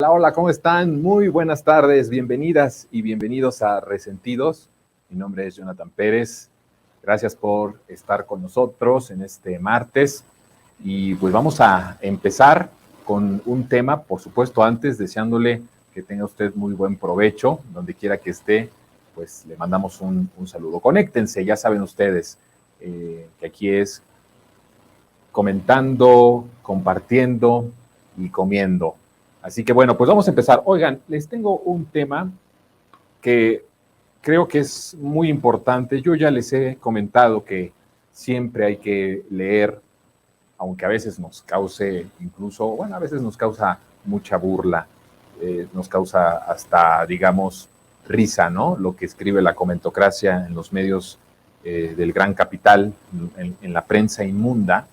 Hola, hola, ¿cómo están? Muy buenas tardes, bienvenidas y bienvenidos a Resentidos. Mi nombre es Jonathan Pérez. Gracias por estar con nosotros en este martes. Y pues vamos a empezar con un tema, por supuesto, antes deseándole que tenga usted muy buen provecho, donde quiera que esté, pues le mandamos un saludo. Conéctense, ya saben ustedes que aquí es comentando, compartiendo y comiendo. Así que bueno, pues vamos a empezar. Oigan, les tengo un tema que creo que es muy importante. Yo ya les he comentado que siempre hay que leer, aunque a veces nos cause incluso, bueno, a veces nos causa mucha burla, nos causa hasta, digamos, risa, ¿no? Lo que escribe la comentocracia en los medios del gran capital, en la prensa inmunda.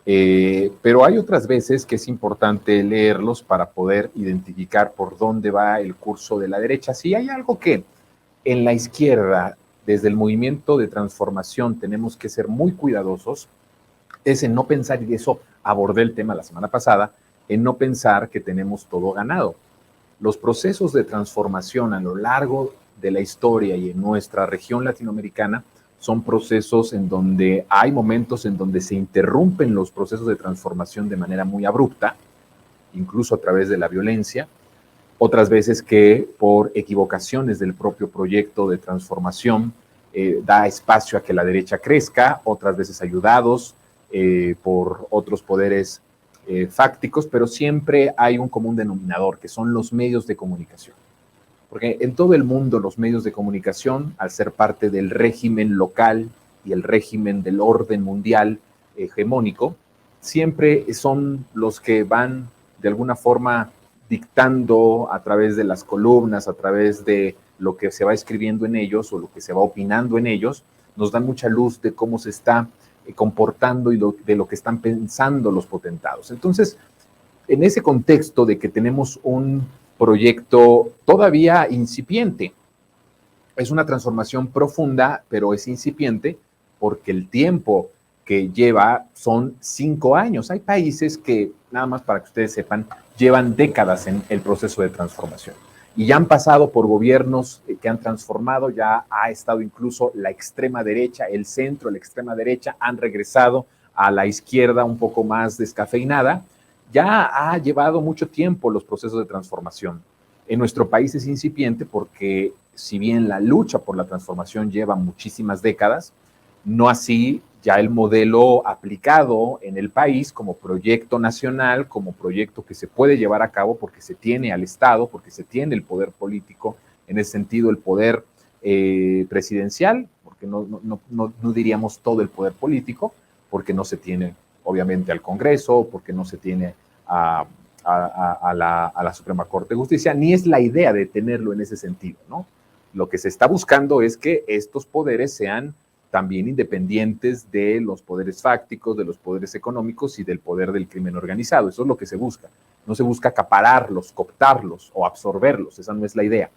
Pero hay otras veces que es importante leerlos para poder identificar por dónde va el curso de la derecha. Si hay algo que en la izquierda, desde el movimiento de transformación, tenemos que ser muy cuidadosos, es en no pensar, y de eso abordé el tema la semana pasada, en no pensar que tenemos todo ganado. Los procesos de transformación a lo largo de la historia y en nuestra región latinoamericana son procesos en donde hay momentos en donde se interrumpen los procesos de transformación de manera muy abrupta, incluso a través de la violencia, otras veces que por equivocaciones del propio proyecto de transformación da espacio a que la derecha crezca, otras veces ayudados por otros poderes fácticos, pero siempre hay un común denominador, que son los medios de comunicación. Porque en todo el mundo los medios de comunicación, al ser parte del régimen local y el régimen del orden mundial hegemónico, siempre son los que van de alguna forma dictando a través de las columnas, a través de lo que se va escribiendo en ellos o lo que se va opinando en ellos, nos dan mucha luz de cómo se está comportando y de lo que están pensando los potentados. Entonces, en ese contexto de que tenemos un proyecto todavía incipiente, es una transformación profunda, pero es incipiente porque el tiempo que lleva son 5 años. Hay países que, nada más para que ustedes sepan, llevan décadas en el proceso de transformación y ya han pasado por gobiernos que han transformado, ya ha estado incluso la extrema derecha, el centro, la extrema derecha, han regresado a la izquierda un poco más descafeinada. Ya ha llevado mucho tiempo los procesos de transformación. En nuestro país es incipiente porque si bien la lucha por la transformación lleva muchísimas décadas, no así ya el modelo aplicado en el país como proyecto nacional, como proyecto que se puede llevar a cabo porque se tiene al Estado, porque se tiene el poder político, en ese sentido el poder presidencial, porque no diríamos todo el poder político, porque no se tiene obviamente al Congreso, porque no se tiene a la Suprema Corte de Justicia, ni es la idea de tenerlo en ese sentido, ¿no? Lo que se está buscando es que estos poderes sean también independientes de los poderes fácticos, de los poderes económicos y del poder del crimen organizado. Eso es lo que se busca. No se busca acapararlos, cooptarlos o absorberlos. Esa no es la idea.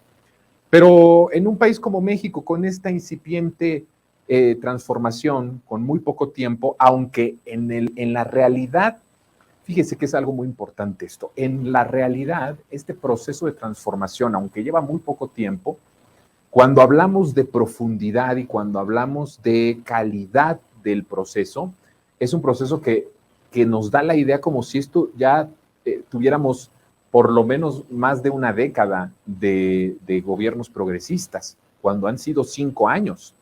Pero en un país como México, con esta incipiente transformación, con muy poco tiempo, aunque en la realidad, fíjese que es algo muy importante esto, en la realidad, este proceso de transformación, aunque lleva muy poco tiempo, cuando hablamos de profundidad y cuando hablamos de calidad del proceso, es un proceso que nos da la idea como si esto ya tuviéramos por lo menos más de una década de gobiernos progresistas, cuando han sido 5 años.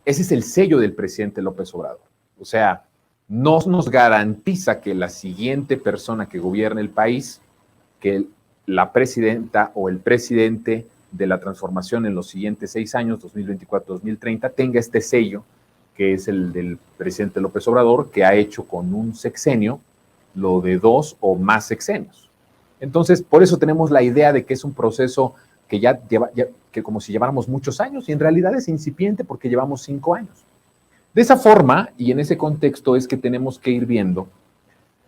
Ese es el sello del presidente López Obrador. O sea, no nos garantiza que la siguiente persona que gobierne el país, que la presidenta o el presidente de la transformación en los siguientes 6 años, 2024-2030, tenga este sello, que es el del presidente López Obrador, que ha hecho con un sexenio lo de 2 o más sexenios. Entonces, por eso tenemos la idea de que es un proceso que ya lleva, que como si lleváramos muchos años, y en realidad es incipiente porque llevamos 5 años. De esa forma, y en ese contexto, es que tenemos que ir viendo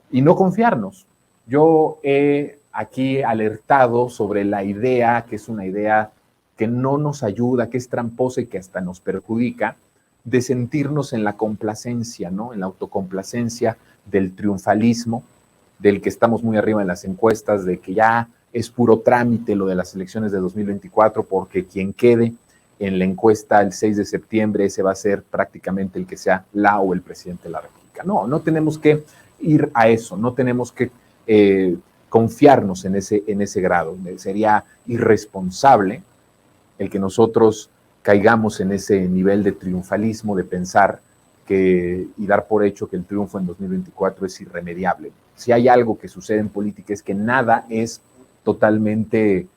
y no confiarnos. Yo he aquí alertado sobre la idea, que es una idea que no nos ayuda, que es tramposa y que hasta nos perjudica, de sentirnos en la complacencia, ¿no? En la autocomplacencia del triunfalismo, del que estamos muy arriba en las encuestas, de que ya es puro trámite lo de las elecciones de 2024, porque quien quede en la encuesta el 6 de septiembre, ese va a ser prácticamente el que sea la o el presidente de la República. No, no tenemos que ir a eso, no tenemos que confiarnos en ese grado. Sería irresponsable el que nosotros caigamos en ese nivel de triunfalismo, de pensar y dar por hecho que el triunfo en 2024 es irremediable. Si hay algo que sucede en política es que nada es totalmente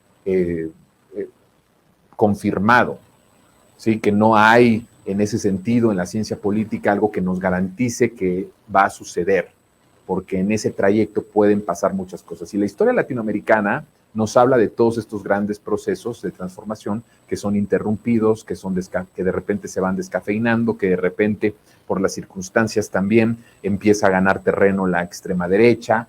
confirmado, ¿sí? Que no hay en ese sentido en la ciencia política algo que nos garantice que va a suceder, porque en ese trayecto pueden pasar muchas cosas. Y la historia latinoamericana nos habla de todos estos grandes procesos de transformación que son interrumpidos, que de repente se van descafeinando, que de repente por las circunstancias también empieza a ganar terreno la extrema derecha.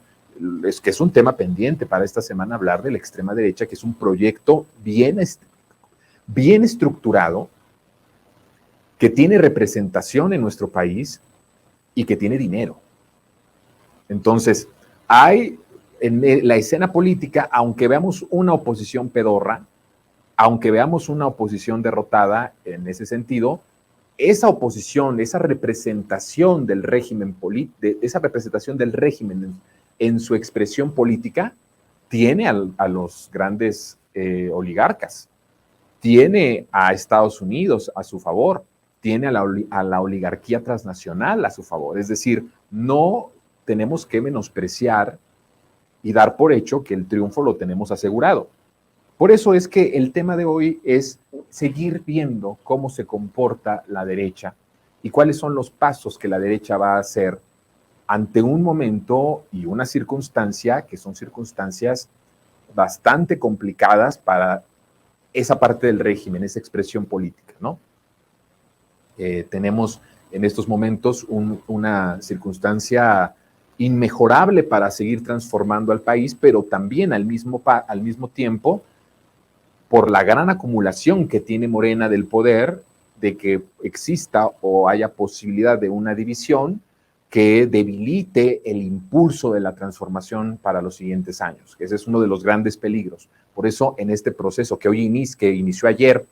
Es que es un tema pendiente para esta semana hablar de la extrema derecha, que es un proyecto bien estructurado, que tiene representación en nuestro país y que tiene dinero. Entonces, hay en la escena política, aunque veamos una oposición pedorra, aunque veamos una oposición derrotada en ese sentido, esa oposición, esa representación del régimen en su expresión política, tiene a los grandes oligarcas, tiene a Estados Unidos a su favor, tiene a la oligarquía transnacional a su favor. Es decir, no tenemos que menospreciar y dar por hecho que el triunfo lo tenemos asegurado. Por eso es que el tema de hoy es seguir viendo cómo se comporta la derecha y cuáles son los pasos que la derecha va a hacer ante un momento y una circunstancia que son circunstancias bastante complicadas para esa parte del régimen, esa expresión política, ¿no? Tenemos en estos momentos una circunstancia inmejorable para seguir transformando al país, pero también al mismo tiempo, por la gran acumulación que tiene Morena del poder, de que exista o haya posibilidad de una división que debilite el impulso de la transformación para los siguientes años. Ese es uno de los grandes peligros. Por eso, en este proceso que inició ayer,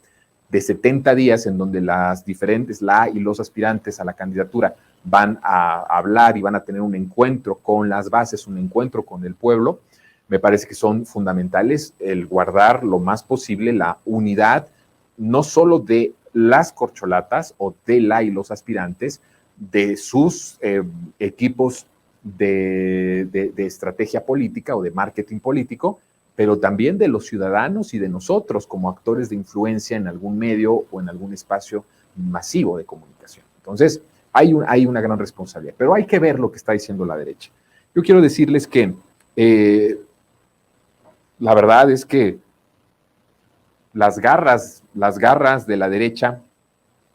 de 70 días, en donde las diferentes, y los aspirantes a la candidatura van a hablar y van a tener un encuentro con las bases, un encuentro con el pueblo, me parece que son fundamentales el guardar lo más posible la unidad, no solo de las corcholatas o de y los aspirantes, de sus equipos de estrategia política o de marketing político, pero también de los ciudadanos y de nosotros como actores de influencia en algún medio o en algún espacio masivo de comunicación. Entonces, hay una gran responsabilidad, pero hay que ver lo que está diciendo la derecha. Yo quiero decirles que la verdad es que las garras de la derecha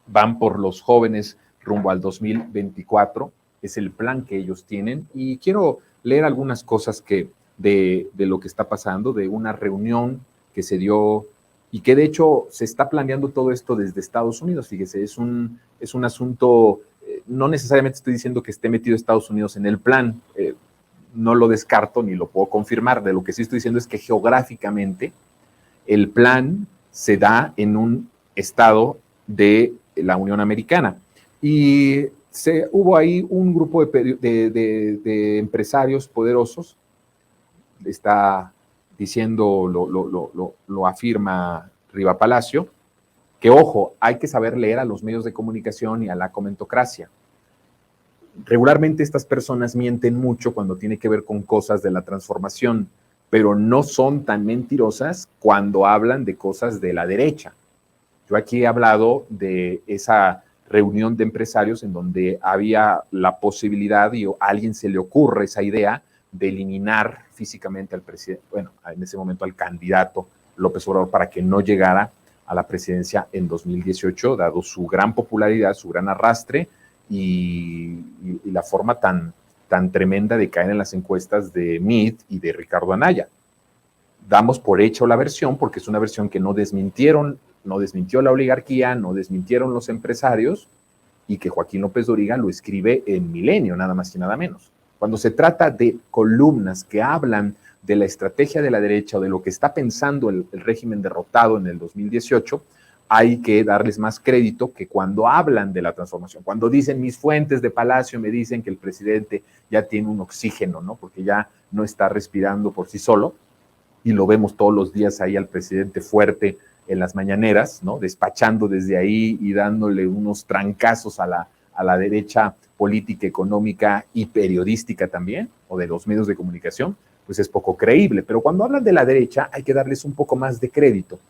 van por los jóvenes rumbo al 2024, es el plan que ellos tienen, y quiero leer algunas cosas de lo que está pasando, de una reunión que se dio y que de hecho se está planeando todo esto desde Estados Unidos. Fíjese, es un asunto, no necesariamente estoy diciendo que esté metido Estados Unidos en el plan, no lo descarto ni lo puedo confirmar, de lo que sí estoy diciendo es que geográficamente el plan se da en un estado de la Unión Americana. Y hubo ahí un grupo de empresarios poderosos, está diciendo, lo afirma Riva Palacio, que ojo, hay que saber leer a los medios de comunicación y a la comentocracia. Regularmente estas personas mienten mucho cuando tiene que ver con cosas de la transformación, pero no son tan mentirosas cuando hablan de cosas de la derecha. Yo aquí he hablado de esa reunión de empresarios en donde había la posibilidad y a alguien se le ocurre esa idea de eliminar físicamente al presidente, bueno, en ese momento al candidato López Obrador para que no llegara a la presidencia en 2018, dado su gran popularidad, su gran arrastre y la forma tan tremenda de caer en las encuestas de Meade y de Ricardo Anaya. Damos por hecho la versión porque es una versión que no desmintió la oligarquía, no desmintieron los empresarios y que Joaquín López Dóriga lo escribe en Milenio, nada más y nada menos. Cuando se trata de columnas que hablan de la estrategia de la derecha o de lo que está pensando el régimen derrotado en el 2018, hay que darles más crédito que cuando hablan de la transformación. Cuando dicen, mis fuentes de Palacio me dicen que el presidente ya tiene un oxígeno, ¿no? Porque ya no está respirando por sí solo, y lo vemos todos los días ahí al presidente fuerte en las mañaneras, ¿no? Despachando desde ahí y dándole unos trancazos a la derecha política, económica y periodística también, o de los medios de comunicación, pues es poco creíble. Pero cuando hablan de la derecha hay que darles un poco más de crédito.